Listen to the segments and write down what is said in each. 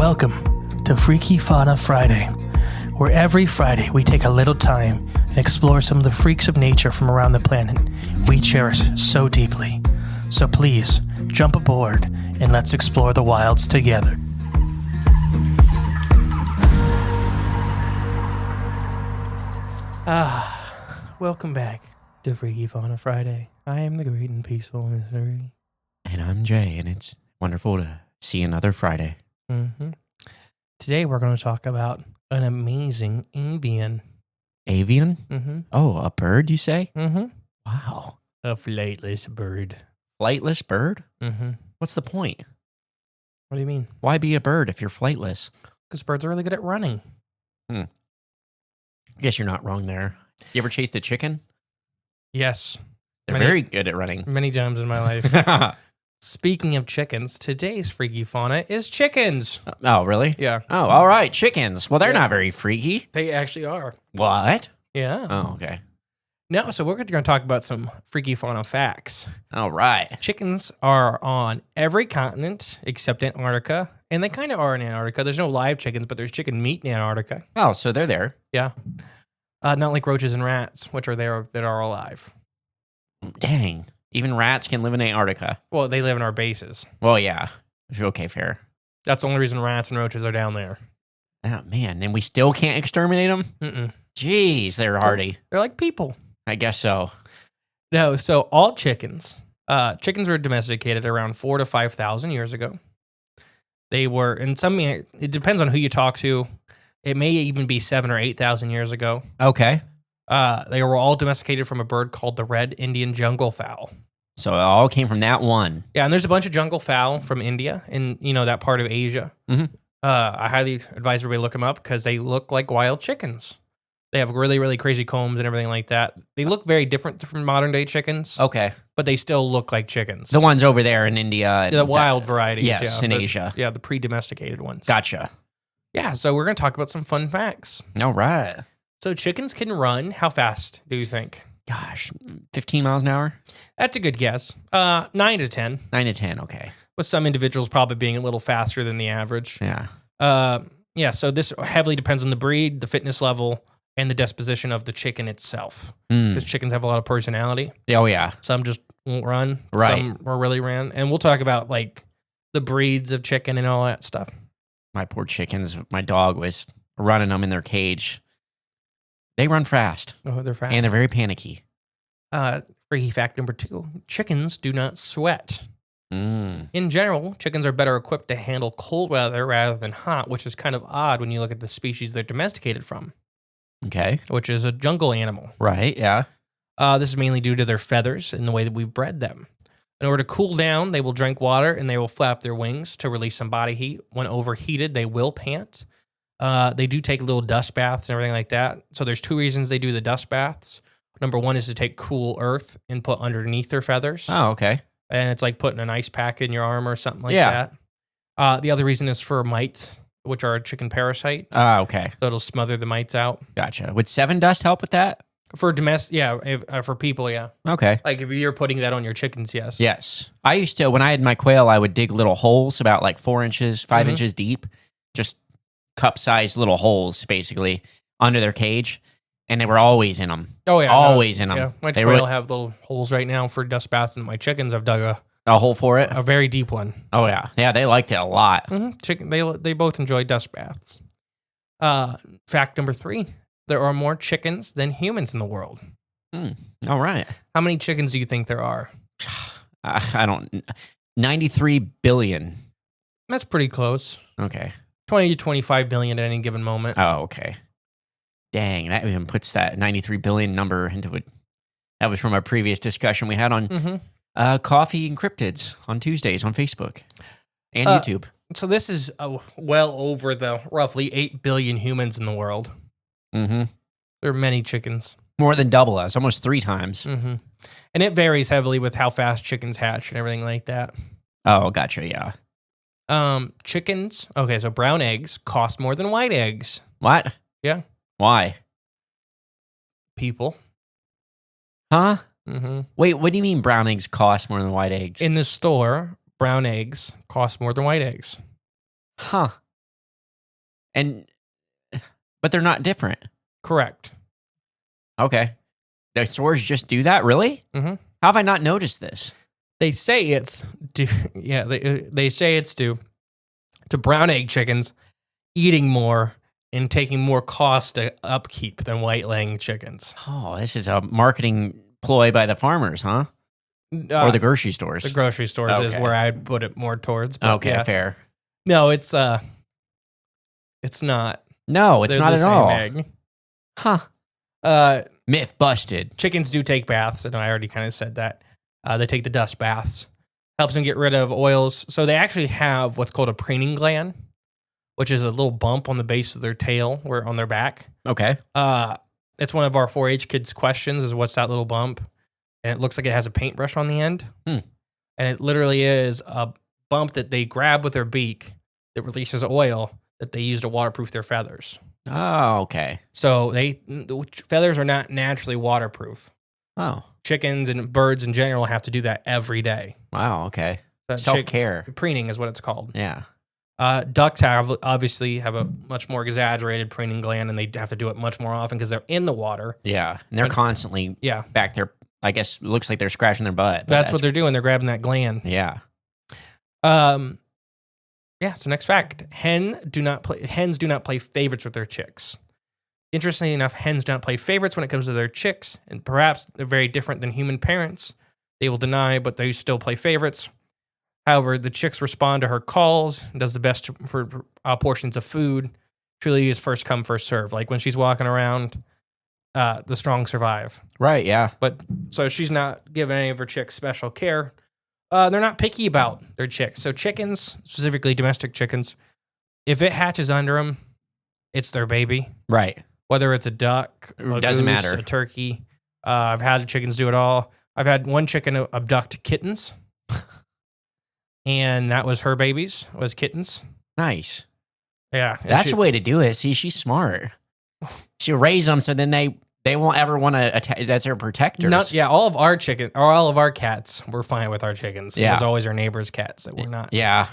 Welcome to Freaky Fauna Friday, where every Friday we take a little time and explore some of the freaks of nature from around the planet we cherish so deeply. So please, jump aboard and let's explore the wilds together. Welcome back to Freaky Fauna Friday. I am the great and peaceful Missouri. And I'm Jay, and it's wonderful to see another Friday. Mm-hmm. Today we're going to talk about an amazing avian. Avian? Mm-hmm. Oh, a bird, you say? Mm-hmm. Wow. A flightless bird. Flightless bird? Mm-hmm. What's the point? What do you mean? Why be a bird if you're flightless? Because birds are really good at running. Guess you're not wrong there. You ever chased a chicken? Yes. They're very good at running. Many times in my life. Speaking of chickens, today's Freaky Fauna is chickens. Oh, really? Yeah. Oh, all right. Chickens. Well, they're Yeah. not very freaky. They actually are. What? Yeah. Oh, okay. No, so we're going to talk about some Freaky Fauna facts. All right. Chickens are on every continent except Antarctica, and they kind of are in Antarctica. There's no live chickens, but there's chicken meat in Antarctica. Oh, so they're there. Yeah. Not like roaches and rats, which are there that are alive. Dang. Even rats can live in Antarctica. Well, they live in our bases. Well, yeah. Okay, fair. That's the only reason rats and roaches are down there. Oh, man. And we still can't exterminate them? Mm-mm. Jeez, they're hardy. They're like people. I guess so. No, so all chickens. Chickens were domesticated around 4,000 to 5,000 years ago. They were, in some, it depends on who you talk to. It may even be 7,000 or 8,000 years ago. Okay. They were all domesticated from a bird called the red Indian jungle fowl. So it all came from that one. Yeah, and there's a bunch of jungle fowl from India and, that part of Asia. Mm-hmm. I highly advise everybody to look them up because they look like wild chickens. They have really, really crazy combs and everything like that. They look very different from modern day chickens. Okay. But they still look like chickens. The ones over there in India. And The wild varieties. Yes, in Asia. Yeah, the pre-domesticated ones. Gotcha. Yeah, so we're going to talk about some fun facts. All right. So chickens can run. How fast do you think? Gosh, 15 miles an hour? That's a good guess. 9 to 10. 9 to 10, okay. With some individuals probably being a little faster than the average. Yeah. Yeah, so this heavily depends on the breed, the fitness level, and the disposition of the chicken itself. Because chickens have a lot of personality. Oh, yeah. Some just won't run. Right. Some will really run. And we'll talk about like the breeds of chicken and all that stuff. My poor chickens, my dog was running them in their cage. They run fast. Oh, they're fast. And they're very panicky. Freaky fact number 2, chickens do not sweat. Mm. In general, chickens are better equipped to handle cold weather rather than hot, which is kind of odd when you look at the species they're domesticated from, Okay. which is a jungle animal. Right, yeah. This is mainly due to their feathers and the way that we've bred them. In order to cool down, they will drink water and they will flap their wings to release some body heat. When overheated, they will pant. They do take little dust baths and everything like that. So there's 2 reasons they do the dust baths. Number 1 is to take cool earth and put underneath their feathers. Oh, okay. And it's like putting an ice pack in your arm or something like that. The other reason is for mites, which are a chicken parasite. Okay. So it'll smother the mites out. Gotcha. Would 7 dust help with that? For for people, yeah. Okay. Like if you're putting that on your chickens, yes. Yes. I used to, when I had my quail, I would dig little holes about like 4 inches, 5 inches deep, just cup-sized little holes, basically, under their cage. And they were always in them. Oh, yeah. Always in them. Yeah. My They quail were have little holes right now for dust baths, and my chickens have dug a hole for it. a very deep one. Oh, yeah. Yeah, they liked it a lot. Chicken, they both enjoy dust baths. Fact number 3, there are more chickens than humans in the world. All right. How many chickens do you think there are? I don't... 93 billion. That's pretty close. Okay. 20 to 25 billion at any given moment. Oh, okay. Dang, that even puts that 93 billion number into it. That was from our previous discussion we had on Coffee and Cryptids on Tuesdays on Facebook and YouTube. So this is well over the roughly 8 billion humans in the world. Mm-hmm. There are many chickens. More than double us, almost 3 times. Mm-hmm. And it varies heavily with how fast chickens hatch and everything like that. Oh, gotcha, yeah. Chickens, okay, so brown eggs cost more than white eggs. What? Yeah. Why? People. Huh? Mm-hmm. Wait, what do you mean brown eggs cost more than white eggs? In the store, brown eggs cost more than white eggs. Huh. But they're not different. Correct. Okay. The stores just do that? Really? Mm-hmm. How have I not noticed this? They say it's due. Yeah, they say it's due to brown egg chickens eating more and taking more cost to upkeep than white laying chickens. Oh, this is a marketing ploy by the farmers, huh? Or the grocery stores. The grocery stores is where I'd put it more towards. But Okay, yeah. fair. No, it's not. No, it's They're not the at same all. egg. Huh. Myth busted. Chickens do take baths, and I already kind of said that. They take the dust baths. Helps them get rid of oils. So they actually have what's called a preening gland, which is a little bump on the base of their tail or on their back. Okay. It's one of our 4-H kids' questions is what's that little bump? And it looks like it has a paintbrush on the end. And it literally is a bump that they grab with their beak that releases oil that they use to waterproof their feathers. Oh, okay. So the feathers are not naturally waterproof. Oh. Chickens and birds in general have to do that every day. Wow, okay. So Self-care. Preening is what it's called. Yeah. Ducks obviously have a much more exaggerated preening gland, and they have to do it much more often because they're in the water. Yeah. And they're constantly back there. I guess it looks like they're scratching their butt. That's what they're doing. They're grabbing that gland. Yeah. Yeah, so next fact. Hens do not play favorites with their chicks. Interestingly enough, hens do not play favorites when it comes to their chicks, and perhaps they're very different than human parents. They will deny, but they still play favorites. However, the chicks respond to her calls, does the best for portions of food. Truly is first come, first serve. Like when she's walking around, the strong survive. Right, yeah. But so she's not giving any of her chicks special care. They're not picky about their chicks. So chickens, specifically domestic chickens, if it hatches under them, it's their baby. Right. Whether it's a duck, a doesn't goose, matter. a turkey. I've had chickens do it all. I've had one chicken abduct kittens. And that was her babies, was kittens. Nice. Yeah. That's the way to do it. See, she's smart. She'll raise them so then they won't ever want to attack. That's her protectors. All of our cats were fine with our chickens. Yeah. It was always our neighbors' cats that were not. Yeah.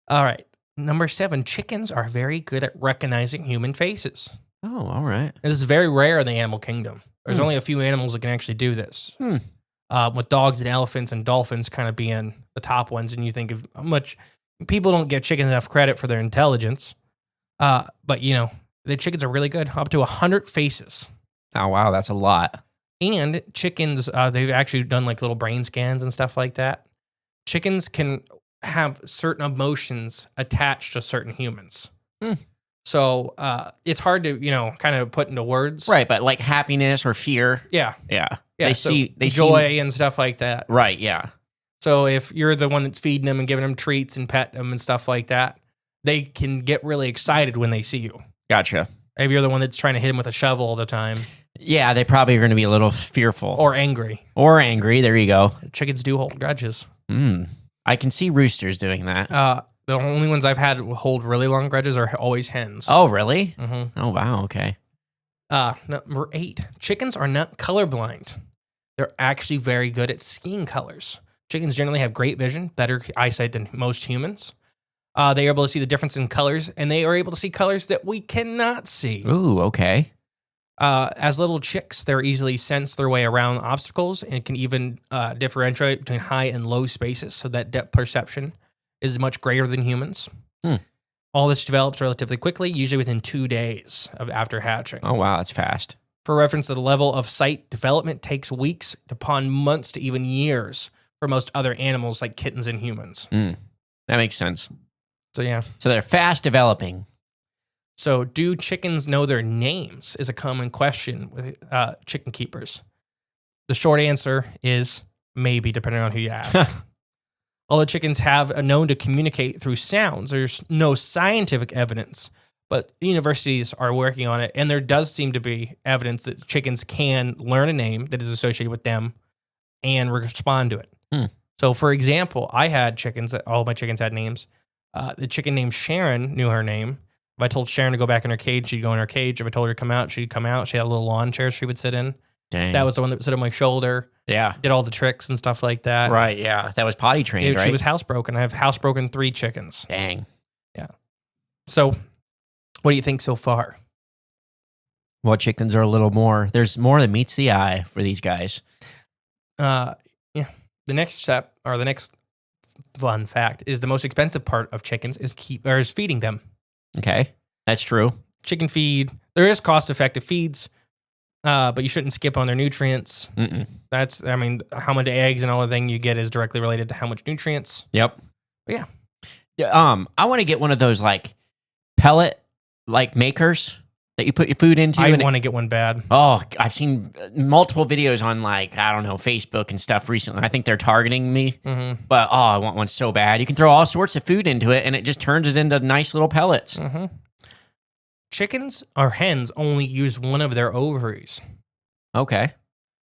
All right. Number 7, chickens are very good at recognizing human faces. Oh, all right. This is very rare in the animal kingdom. There's only a few animals that can actually do this. With dogs and elephants and dolphins kind of being the top ones, and you think of how much people don't give chickens enough credit for their intelligence. But the chickens are really good, up to 100 faces. Oh, wow, that's a lot. And chickens, they've actually done like little brain scans and stuff like that. Chickens can have certain emotions attached to certain humans. So it's hard to, kind of put into words. Right, but like happiness or fear. Yeah. They see joy and stuff like that. Right, yeah. So if you're the one that's feeding them and giving them treats and petting them and stuff like that, they can get really excited when they see you. Gotcha. If you're the one that's trying to hit them with a shovel all the time. Yeah, they probably are going to be a little fearful. Or angry. There you go. Chickens do hold grudges. I can see roosters doing that. The only ones I've had hold really long grudges are always hens. Oh, really? Mm-hmm. Oh, wow, okay. Number 8, chickens are not colorblind. They're actually very good at seeing colors. Chickens generally have great vision, better eyesight than most humans. They are able to see the difference in colors, and they are able to see colors that we cannot see. Ooh, okay. As little chicks, they're easily sense their way around obstacles and can even differentiate between high and low spaces, so that depth perception is much greater than humans. All this develops relatively quickly, usually within 2 days after hatching. Oh, wow, that's fast. For reference, the level of sight development takes weeks upon months to even years for most other animals like kittens and humans. That makes sense. So, yeah. So they're fast developing. So, do chickens know their names is a common question with chicken keepers. The short answer is maybe, depending on who you ask. Although chickens have known to communicate through sounds, there's no scientific evidence, but universities are working on it, and there does seem to be evidence that chickens can learn a name that is associated with them and respond to it. So, for example, I had chickens, all my chickens had names. The chicken named Sharon knew her name. If I told Sharon to go back in her cage, she'd go in her cage. If I told her to come out, she'd come out. She had a little lawn chair she would sit in. Dang. That was the one that would sit on my shoulder. Yeah. Did all the tricks and stuff like that. Right, yeah. That was potty trained, right? She was housebroken. I have housebroken 3 chickens. Dang. Yeah. So What do you think so far? Well, chickens are a little more. There's more than meets the eye for these guys. Yeah. The next step, or the next fun fact, is the most expensive part of chickens is feeding them. Okay, that's true. Chicken feed. There is cost-effective feeds, but you shouldn't skip on their nutrients. That's, how much eggs and all the thing you get is directly related to how much nutrients. Yep. But yeah. I want to get one of those like pellet like makers that you put your food into. I want to get one bad. Oh, I've seen multiple videos on Facebook and stuff recently. I think they're targeting me, but I want one so bad. You can throw all sorts of food into it, and it just turns it into nice little pellets. Chickens or hens only use one of their ovaries. Okay.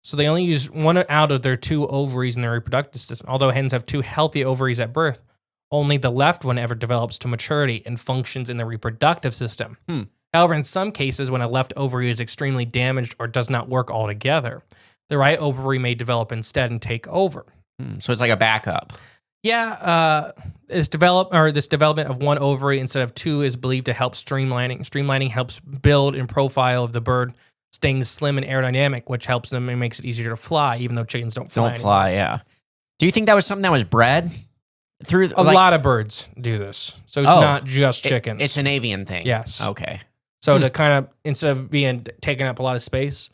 So they only use one out of their 2 ovaries in their reproductive system. Although hens have 2 healthy ovaries at birth, only the left one ever develops to maturity and functions in the reproductive system. However, in some cases, when a left ovary is extremely damaged or does not work altogether, the right ovary may develop instead and take over. So it's like a backup. Yeah, this development of one ovary instead of 2 is believed to help streamlining. Streamlining helps build and profile of the bird, staying slim and aerodynamic, which helps them and makes it easier to fly, even though chickens don't fly. Don't fly, yeah. Do you think that was something that was bred through? A lot of birds do this, so it's not just chickens. It's an avian thing. Yes. Okay. So to kind of, instead of being taking up a lot of space,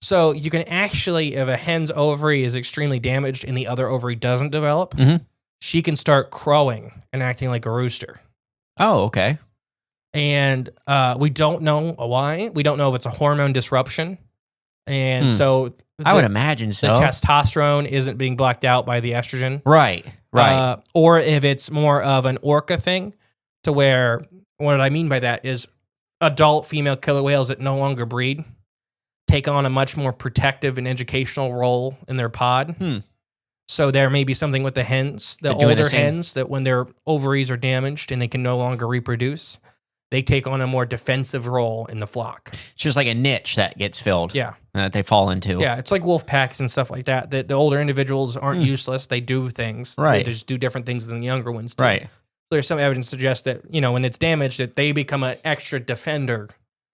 so you can actually, if a hen's ovary is extremely damaged and the other ovary doesn't develop, she can start crowing and acting like a rooster. Oh, okay. And we don't know why. We don't know if it's a hormone disruption. And so I would imagine so. The testosterone isn't being blocked out by the estrogen. Right. Or if it's more of an orca thing, to where, what I mean by that is adult female killer whales that no longer breed take on a much more protective and educational role in their pod. So there may be something with the hens, the older hens, that when their ovaries are damaged and they can no longer reproduce, they take on a more defensive role in the flock. It's just like a niche that gets filled. Yeah. That they fall into. Yeah, it's like wolf packs and stuff like that. The older individuals aren't useless. They do things. Right. They just do different things than the younger ones do. Right. There's some evidence to suggest that, when it's damaged, that they become an extra defender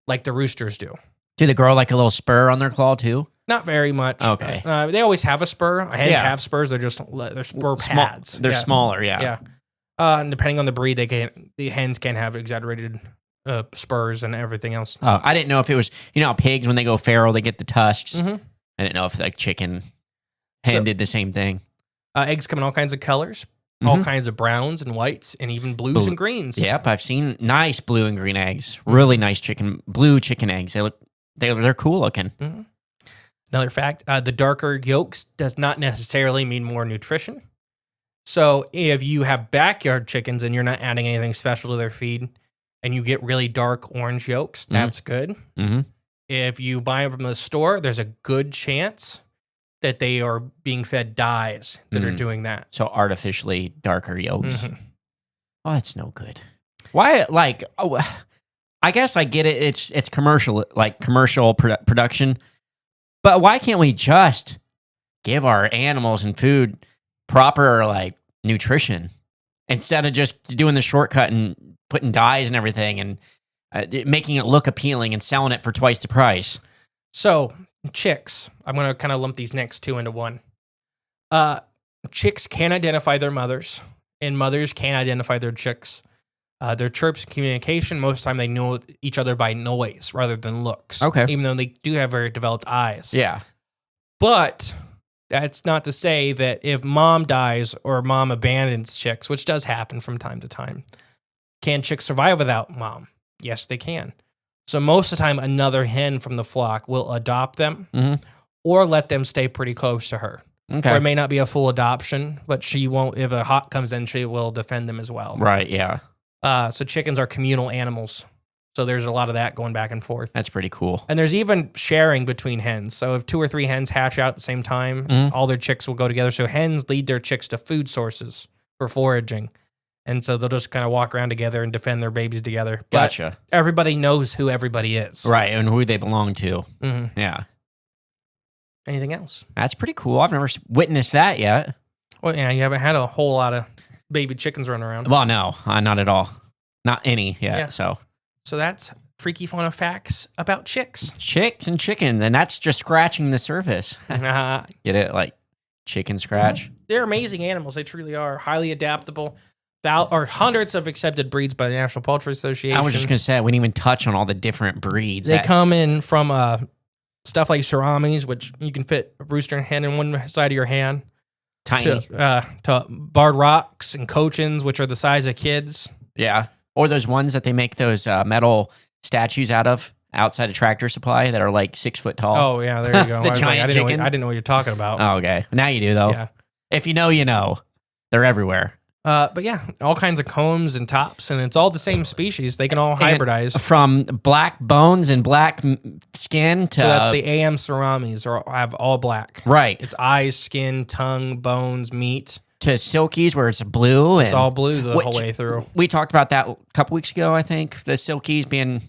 like the roosters do. Do they grow like a little spur on their claw too? Not very much. Okay. They always have a spur. Hens have spurs. They're spur pads. They're smaller, yeah. Yeah. And depending on the breed, the hens can have exaggerated spurs and everything else. Oh, I didn't know if it was, how pigs, when they go feral, they get the tusks. I didn't know if like chicken hen did the same thing. Eggs come in all kinds of colors. All kinds of browns and whites and even blues and greens. Yep, I've seen nice blue and green eggs. Really nice blue chicken eggs. They're cool looking. Another fact, the darker yolks does not necessarily mean more nutrition. So if you have backyard chickens and you're not adding anything special to their feed and you get really dark orange yolks, that's good. If you buy them from the store, there's a good chance that they are being fed dyes that are doing that. So artificially darker yolks. Oh, that's no good. Why? I guess I get it. It's commercial, production. But why can't we just give our animals and food proper nutrition instead of just doing the shortcut and putting dyes and everything and making it look appealing and selling it for twice the price? So chicks, I'm going to kind of lump these next 2 into one. Chicks can identify their mothers, and mothers can identify their chicks. Their chirps and communication, most of the time they know each other by noise rather than looks. Okay. Even though they do have very developed eyes. Yeah. But that's not to say that if mom dies or mom abandons chicks, which does happen from time to time, can chicks survive without mom? Yes, they can. So most of the time, another hen from the flock will adopt them or let them stay pretty close to her. Okay. Or it may not be a full adoption, but she won't, if a hawk comes in, she will defend them as well. Right, yeah. So chickens are communal animals. So there's a lot of that going back and forth. That's pretty cool. And there's even sharing between hens. So if 2 or 3 hens hatch out at the same time, all their chicks will go together. So hens lead their chicks to food sources for foraging. And so they'll just kind of walk around together and defend their babies together. Gotcha. But everybody knows who everybody is. Right, and who they belong to. Yeah. Anything else? That's pretty cool. I've never witnessed that yet. Well, yeah, you haven't had a whole lot of baby chickens running around. Well, no, not at all. Not any yet, Yeah. so. So that's freaky fauna facts about chicks. Chicks and chickens, and that's just scratching the surface. They're Get it? Like chicken scratch. amazing animals. They truly are highly adaptable. Hundreds of accepted breeds by the National Poultry Association. I was just going to say, we didn't even touch on all the different breeds. They come in from stuff like suramis, which you can fit a rooster and hen in one side of your hand. Tiny. To barred rocks and cochins, which are the size of kids. Yeah. Or those ones that they make those metal statues out of outside of Tractor Supply that are like 6 foot tall. Oh, yeah, there you go. The giant chicken. I didn't know what you're talking about. Oh, okay. Now you do, though. Yeah. If you know, you know. They're everywhere. But yeah, all kinds of combs and tops, and it's all the same species. They can all hybridize. From black bones and black skin to... So that's the AM suramis, or have all black. Right. It's eyes, skin, tongue, bones, meat. To silkies where it's blue. It's all blue the whole way through. We talked about that a couple weeks ago, I think. The silkies being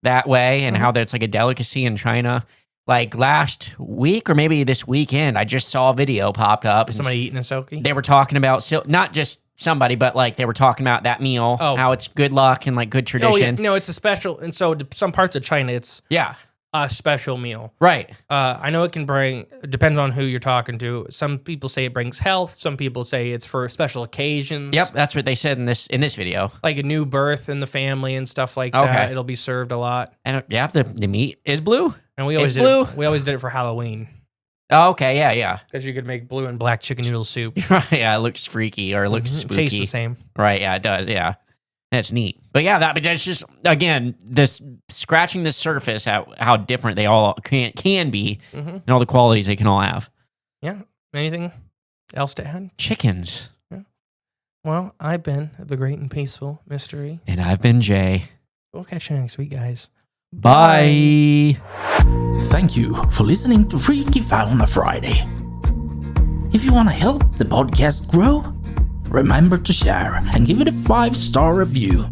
that way and how that's like a delicacy in China. Like last week or maybe this weekend, I just saw a video popped up. Somebody eating a silkie? They were talking about, not just somebody, but like they were talking about that meal, how it's good luck and like good tradition. Oh, yeah. No, it's a special. And so some parts of China, it's a special meal. Right. I know it can bring, depends on who you're talking to. Some people say it brings health. Some people say it's for special occasions. Yep, that's what they said in this video. Like a new birth in the family and stuff like that. It'll be served a lot. And the meat is blue. And we always did it for Halloween. Oh, okay, yeah. Because you could make blue and black chicken noodle soup. Right, yeah, it looks freaky or it looks spooky. Tastes the same. Right, yeah, it does, yeah. That's neat. But yeah, that's just, again, this scratching the surface, how different they all can be and all the qualities they can all have. Yeah. Anything else to add? Chickens. Yeah. Well, I've been the great and peaceful mystery. And I've been Jay. We'll catch you next week, guys. Bye. Thank you for listening to Freaky Fauna Friday. If you want to help the podcast grow, remember to share and give it a 5-star review.